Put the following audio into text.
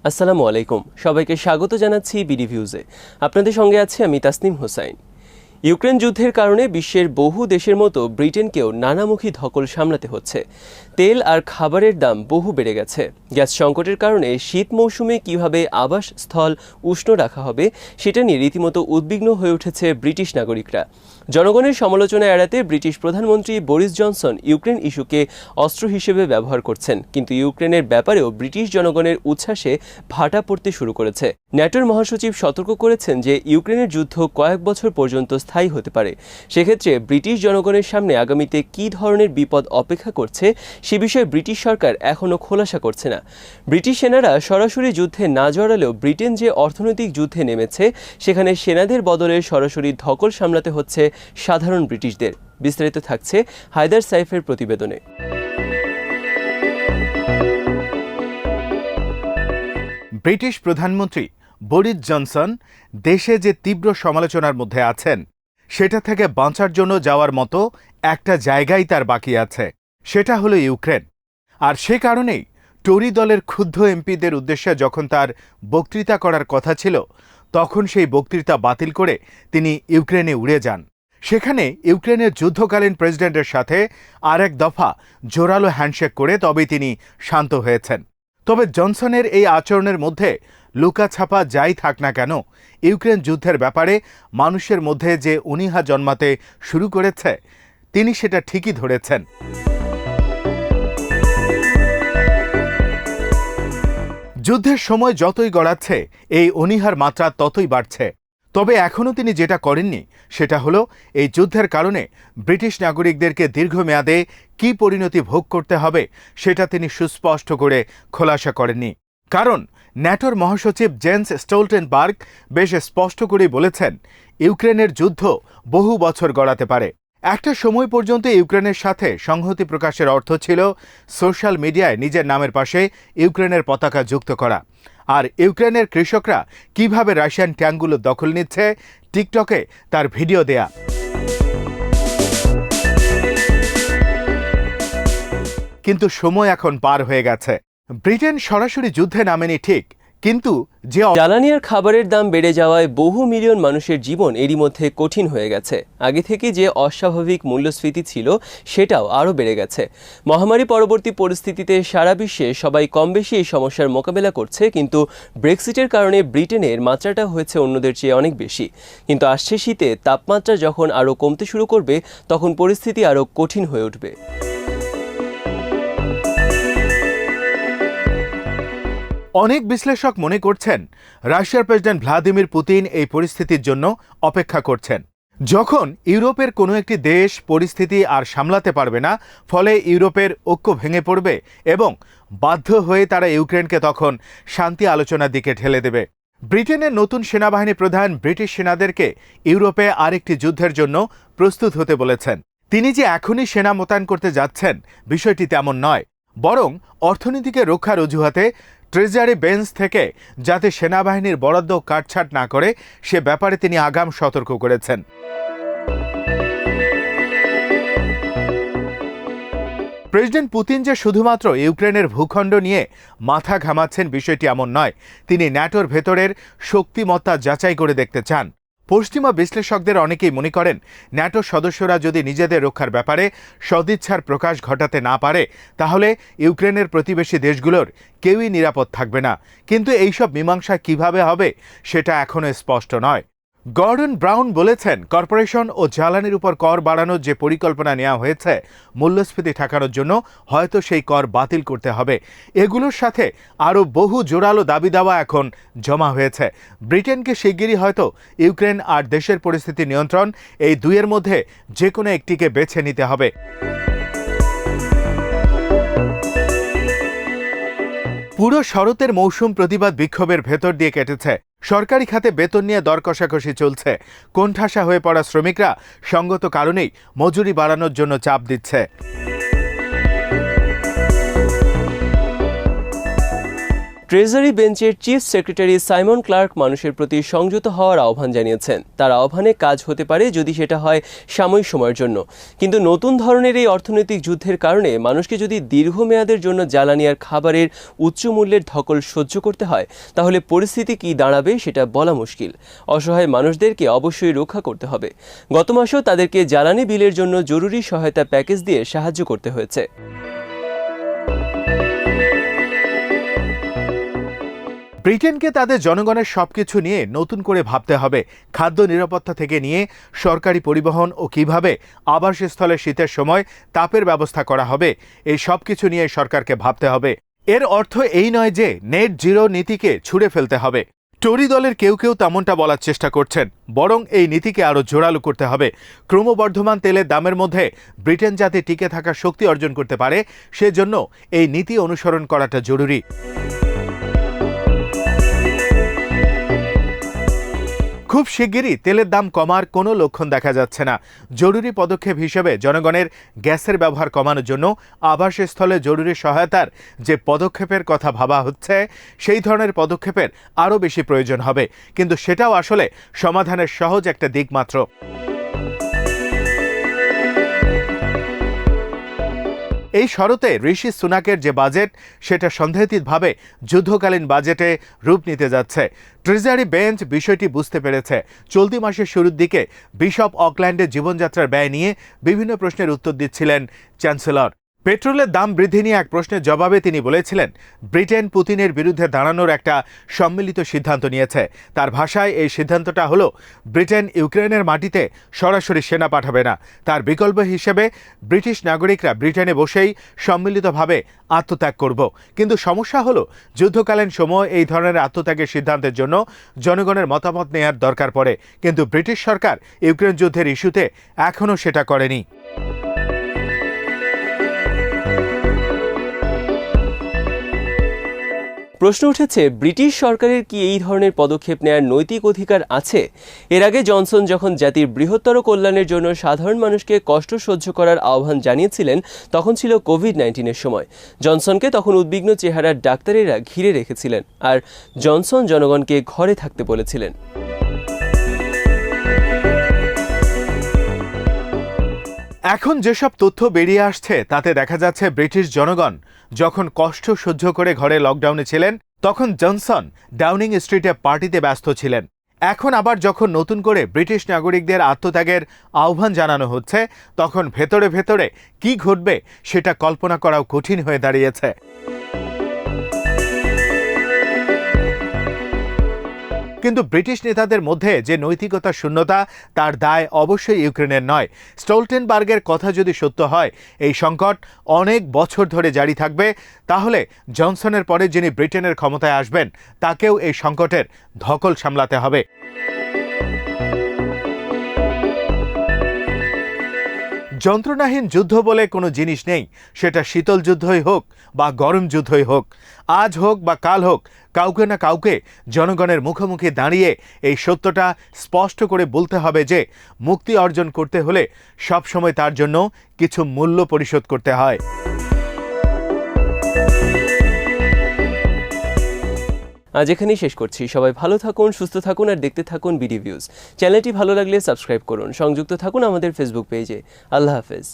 আসসালামু আলাইকুম, সবাইকে স্বাগত জানাচ্ছি বিডি ভিউজে। আপনাদের সঙ্গে আছি আমি তাসনিম হোসাইন। ইউক্রেন যুদ্ধের কারণে বিশ্বের বহু দেশের মতো ব্রিটেনকেও নানামুখী ধকল সামলাতে হচ্ছে। তেল আর খাবারের দাম বহু বেড়ে গেছে। গ্যাস সংকটের কারণে শীত মৌসুমে কিভাবে আবাসস্থল উষ্ণ রাখা হবে সেটা নিয়ে রীতিমতো উদ্বিগ্ন হয়ে উঠেছে ব্রিটিশ নাগরিকরা। জনগণের সমালোচনা এড়াতে ব্রিটিশ প্রধানমন্ত্রী বরিস জনসন ইউক্রেন ইস্যুকে অস্ত্র হিসেবে ব্যবহার করছেন, কিন্তু ইউক্রেনের ব্যাপারেও ব্রিটিশ জনগণের উচ্ছ্বাসে ভাটা পড়তে শুরু করেছে। ন্যাটোর মহাসচিব সতর্ক করেছেন যে ইউক্রেনের যুদ্ধ কয়েক বছর পর্যন্ত স্থায়ী হতে পারে। সেক্ষেত্রে ব্রিটিশ জনগণের সামনে আগামীতে কী ধরনের বিপদ অপেক্ষা করছে সে বিষয়ে ব্রিটিশ সরকার এখনও খোলাসা করছে না। ব্রিটিশ সেনারা সরাসরি যুদ্ধে না জড়ালেও ব্রিটেন যে অর্থনৈতিক যুদ্ধে নেমেছে সেখানে সেনাদের বদলে সরাসরি ধকল সামলাতে হচ্ছে সাধারণ ব্রিটিশদের। বিস্তারিত থাকছে হায়দার সাইফের প্রতিবেদনে। ব্রিটিশ প্রধানমন্ত্রী বরিস জনসন দেশে যে তীব্র সমালোচনার মধ্যে আছেন সেটা থেকে বাঁচার জন্য যাওয়ার মতো একটা জায়গাই তার বাকি আছে, সেটা হলো ইউক্রেন। আর সে কারণেই টরি দলের ক্ষুব্ধ এমপিদের উদ্দেশ্যে যখন তার বক্তৃতা করার কথা ছিল তখন সেই বক্তৃতা বাতিল করে তিনি ইউক্রেনে উড়ে যান। সেখানে ইউক্রেনের যুদ্ধকালীন প্রেসিডেন্টের সাথে আরেক দফা জোরালো হ্যান্ডশেক করে তবেই তিনি শান্ত হয়েছেন। তবে জনসনের এই আচরণের মধ্যে লুকাছাপা যাই থাক না কেন, ইউক্রেন যুদ্ধের ব্যাপারে মানুষের মধ্যে যে অনীহা জন্মাতে শুরু করেছে তিনি সেটা ঠিকই ধরেছেন। যুদ্ধের সময় যতই গড়াচ্ছে এই অনীহার মাত্রা ততই বাড়ছে। তবে এখনও তিনি যেটা করেননি সেটা হলো এই যুদ্ধের কারণে ব্রিটিশ নাগরিকদেরকে দীর্ঘমেয়াদে কী পরিণতি ভোগ করতে হবে সেটা তিনি সুস্পষ্ট করে খোলাসা করেননি। কারণ ন্যাটোর মহাসচিব জেন্স স্টোলটেনবার্গ বেশ স্পষ্ট করেই বলেছেন ইউক্রেনের যুদ্ধ বহু বছর গড়াতে পারে। একটা সময় পর্যন্ত ইউক্রেনের সাথে সংহতি প্রকাশের অর্থ ছিল সোশ্যাল মিডিয়ায় নিজের নামের পাশে ইউক্রেনের পতাকা যুক্ত করা, আর ইউক্রেনের কৃষকরা কিভাবে রাশিয়ান ট্যাঙ্কগুলো দখল নিচ্ছে টিকটকে তার ভিডিও দেয়া। কিন্তু সময় এখন পার হয়ে গেছে। ব্রিটেন সরাসরি যুদ্ধে নামেনি ঠিক, কিন্তু যে জ্বালানি আর খাবারের দাম বেড়ে যাওয়ায় বহু মিলিয়ন মানুষের জীবন এরই মধ্যে কঠিন হয়ে গেছে। আগে থেকে যে অস্বাভাবিক মূল্যস্ফীতি ছিল সেটাও আরও বেড়ে গেছে। মহামারী পরবর্তী পরিস্থিতিতে সারা বিশ্বে সবাই কম বেশি এই সমস্যার মোকাবেলা করছে, কিন্তু ব্রেক্সিটের কারণে ব্রিটেনের মাত্রাটা হয়েছে অন্যদের চেয়ে অনেক বেশি। কিন্তু আসছে শীতে তাপমাত্রা যখন আরও কমতে শুরু করবে তখন পরিস্থিতি আরও কঠিন হয়ে উঠবে। অনেক বিশ্লেষক মনে করছেন রাশিয়ার প্রেসিডেন্ট ভ্লাদিমির পুতিন এই পরিস্থিতির জন্য অপেক্ষা করছেন। যখন ইউরোপের কোনো একটি দেশ পরিস্থিতি আর সামলাতে পারবে না, ফলে ইউরোপের ঐক্য ভেঙে পড়বে এবং বাধ্য হয়ে তারা ইউক্রেনকে তখন শান্তি আলোচনার দিকে ঠেলে দেবে। ব্রিটেনের নতুন সেনাবাহিনী প্রধান ব্রিটিশ সেনাদেরকে ইউরোপে আরেকটি যুদ্ধের জন্য প্রস্তুত হতে বলেছেন। তিনি যে এখনই সেনা মোতায়েন করতে যাচ্ছেন বিষয়টি তেমন নয়, বরং অর্থনীতিকে রক্ষার অজুহাতে ট্রেজারি বেঞ্চ থেকে যাতে সেনাবাহিনীর বরাদ্দ কাটছাট না করে সে ব্যাপারে তিনি আগাম সতর্ক করেছেন। প্রেসিডেন্ট পুতিন যে শুধুমাত্র ইউক্রেনের ভূখণ্ড নিয়ে মাথা ঘামাচ্ছেন বিষয়টি এমন নয়, তিনি ন্যাটোর ভেতরের শক্তিমত্তা যাচাই করে দেখতে চান। পশ্চিমা বিশ্লেষকদের অনেকেই মনে করেন ন্যাটো সদস্যরা যদি নিজেদের রক্ষার ব্যাপারে সদিচ্ছার প্রকাশ ঘটাতে না পারে তাহলে ইউক্রেনের প্রতিবেশী দেশগুলোর কেউই নিরাপদ থাকবে না। কিন্তু এইসব মীমাংসা কিভাবে হবে সেটা এখনও স্পষ্ট নয়। গর্ডন ব্রাউন বলেছেন কর্পোরেশন ও জ্বালানির উপর কর বাড়ানোর যে পরিকল্পনা নেওয়া হয়েছে মূল্যস্ফীতি ঠেকানোর জন্য হয়তো সেই কর বাতিল করতে হবে। এগুলোর সাথে আরও বহু জোরালো দাবি দাওয়া এখন জমা হয়েছে। ব্রিটেনকে শিগগিরই হয়তো ইউক্রেন আর দেশের পরিস্থিতি নিয়ন্ত্রণ এই দুইয়ের মধ্যে যে কোনো একটিকে বেছে নিতে হবে। পুরো শরতের মৌসুম প্রতিবাদ বিক্ষোভের ভেতর দিয়ে কেটেছে। সরকারি খাতে বেতন নিয়ে দর কষাকষি চলছে। কোণঠাসা হয়ে পড়া শ্রমিকরা সঙ্গত কারণেই মজুরি বাড়ানোর জন্য চাপ দিচ্ছে। ট্রেজারি বেঞ্চের চিফ সেক্রেটারি সাইমন ক্লার্ক মানুষের প্রতি সংযত হওয়ার আহ্বান জানিয়েছেন। তার আহ্বানে কাজ হতে পারে যদি সেটা হয় সাময়িক সময়ের জন্য, কিন্তু নতুন ধরনের এই অর্থনৈতিক যুদ্ধের কারণে মানুষকে যদি দীর্ঘমেয়াদের জন্য জ্বালানি আর খাবারের উচ্চ মূল্যের ধকল সহ্য করতে হয়, তাহলে পরিস্থিতি কী দাঁড়াবে সেটা বলা মুশকিল। অসহায় মানুষদেরকে অবশ্যই রক্ষা করতে হবে। গত মাসেও তাদেরকে জ্বালানি বিলের জন্য জরুরি সহায়তা প্যাকেজ দিয়ে সাহায্য করতে হয়েছে। ব্রিটেনকে তাদের জনগণের সবকিছু নিয়ে নতুন করে ভাবতে হবে। খাদ্য নিরাপত্তা থেকে নিয়ে সরকারি পরিবহন ও কিভাবে আবাসস্থলে শীতের সময় তাপের ব্যবস্থা করা হবে, এই সব কিছু নিয়ে সরকারকে ভাবতে হবে। এর অর্থ এই নয় যে নেট জিরো নীতিকে ছুঁড়ে ফেলতে হবে। টরি দলের কেউ কেউ তেমনটা বলার চেষ্টা করছেন, বরং এই নীতিকে আরও জোরালো করতে হবে। ক্রমবর্ধমান তেলের দামের মধ্যে ব্রিটেন যাতে টিকে থাকার শক্তি অর্জন করতে পারে, সেজন্য এই নীতি অনুসরণ করাটা জরুরি। খুব শিগগিরই তেলের দাম কমার কোনো লক্ষণ দেখা যাচ্ছে না। জরুরি পদক্ষেপ হিসেবে জনগণের গ্যাসের ব্যবহার কমানোর জন্য আবাসস্থলে জরুরি সহায়তার যে পদক্ষেপের কথা ভাবা হচ্ছে, সেই ধরনের পদক্ষেপের আরও বেশি প্রয়োজন হবে, কিন্তু সেটাও আসলে সমাধানের সহজ একটা দিক মাত্র। এই শরতে ঋষি সুনাকের যে বাজেট, সেটা সন্দেহাতীতভাবে যুদ্ধকালীন বাজেটে রূপ নিতে যাচ্ছে। ট্রেজারি বেঞ্চ বিষয়টি বুঝতে পেরেছে। চলতি মাসের শুরুর দিকে বিশপ অকল্যান্ডের জীবনযাত্রার ব্যয় নিয়ে বিভিন্ন প্রশ্নের উত্তর দিচ্ছিলেন চ্যান্সেলর। পেট্রোলের দাম বৃদ্ধি নিয়ে এক প্রশ্নের জবাবে তিনি বলেছিলেন, ব্রিটেন পুতিনের বিরুদ্ধে দাঁড়ানোর একটা সম্মিলিত সিদ্ধান্ত নিয়েছে। তার ভাষায় এই সিদ্ধান্তটা হলো, ব্রিটেন ইউক্রেনের মাটিতে সরাসরি সেনা পাঠাবে না। তার বিকল্প হিসেবে ব্রিটিশ নাগরিকরা ব্রিটেনে বসেই সম্মিলিতভাবে আত্মত্যাগ করব। কিন্তু সমস্যা হলো, যুদ্ধকালীন সময় এই ধরনের আত্মত্যাগের সিদ্ধান্তের জন্য জনগণের মতামত নেওয়ার দরকার পড়ে, কিন্তু ব্রিটিশ সরকার ইউক্রেন যুদ্ধের ইস্যুতে এখনও সেটা করেনি। প্রশ্ন উঠেছে, ব্রিটিশ সরকারের কি এই ধরনের পদক্ষেপ নেওয়ার নৈতিক অধিকার আছে? এর আগে জনসন যখন জাতির বৃহত্তর কল্যাণের জন্য সাধারণ মানুষকে কষ্ট সহ্য করার আহ্বান জানিয়েছিলেন, তখন ছিল কোভিড-19-এর সময়। জনসনকে তখন উদ্বিগ্ন চেহারার ডাক্তারেরা ঘিরে রেখেছিলেন, আর জনসন জনগণকে ঘরে থাকতে বলেছিলেন। এখন যেসব তথ্য বেরিয়ে আসছে, তাতে দেখা যাচ্ছে ব্রিটিশ জনগণ যখন কষ্ট সহ্য করে ঘরে লকডাউনে ছিলেন, তখন জনসন ডাউনিং স্ট্রিটে পার্টিতে ব্যস্ত ছিলেন। এখন আবার যখন নতুন করে ব্রিটিশ নাগরিকদের আত্মত্যাগের আহ্বান জানানো হচ্ছে, তখন ভেতরে ভেতরে কি ঘটবে সেটা কল্পনা করাও কঠিন হয়ে দাঁড়িয়েছে। কিন্তু ব্রিটিশ নেতাদের মধ্যে যে নৈতিকতা শূন্যতা, তার দায় অবশ্যই ইউক্রেনের নয়। স্টলটেনবার্গের কথা যদি সত্য হয়, এই সংকট অনেক বছর ধরে জারি থাকবে, তাহলে জনসনের পরে যিনি ব্রিটেনের ক্ষমতায় আসবেন, তাকেও এই সংকটের ধকল সামলাতে হবে। যন্ত্রণাহীন যুদ্ধ বলে কোনো জিনিস নেই, সেটা শীতল যুদ্ধই হোক বা গরম যুদ্ধই হোক, আজ হোক বা কাল হোক, কাউকে না কাউকে জনগণের মুখোমুখি দাঁড়িয়ে এই সত্যটা স্পষ্ট করে বলতে হবে যে মুক্তি অর্জন করতে হলে সবসময় তার জন্য কিছু মূল্য পরিশোধ করতে হয়। আজ এখানেই শেষ করছি। সবাই ভালো থাকুন, সুস্থ থাকুন আর দেখতে থাকুন বিডি ভিউজ। চ্যানেলটি ভালো লাগলে সাবস্ক্রাইব করুন। সংযুক্ত থাকুন আমাদের ফেসবুক পেজে। আল্লাহ হাফেজ।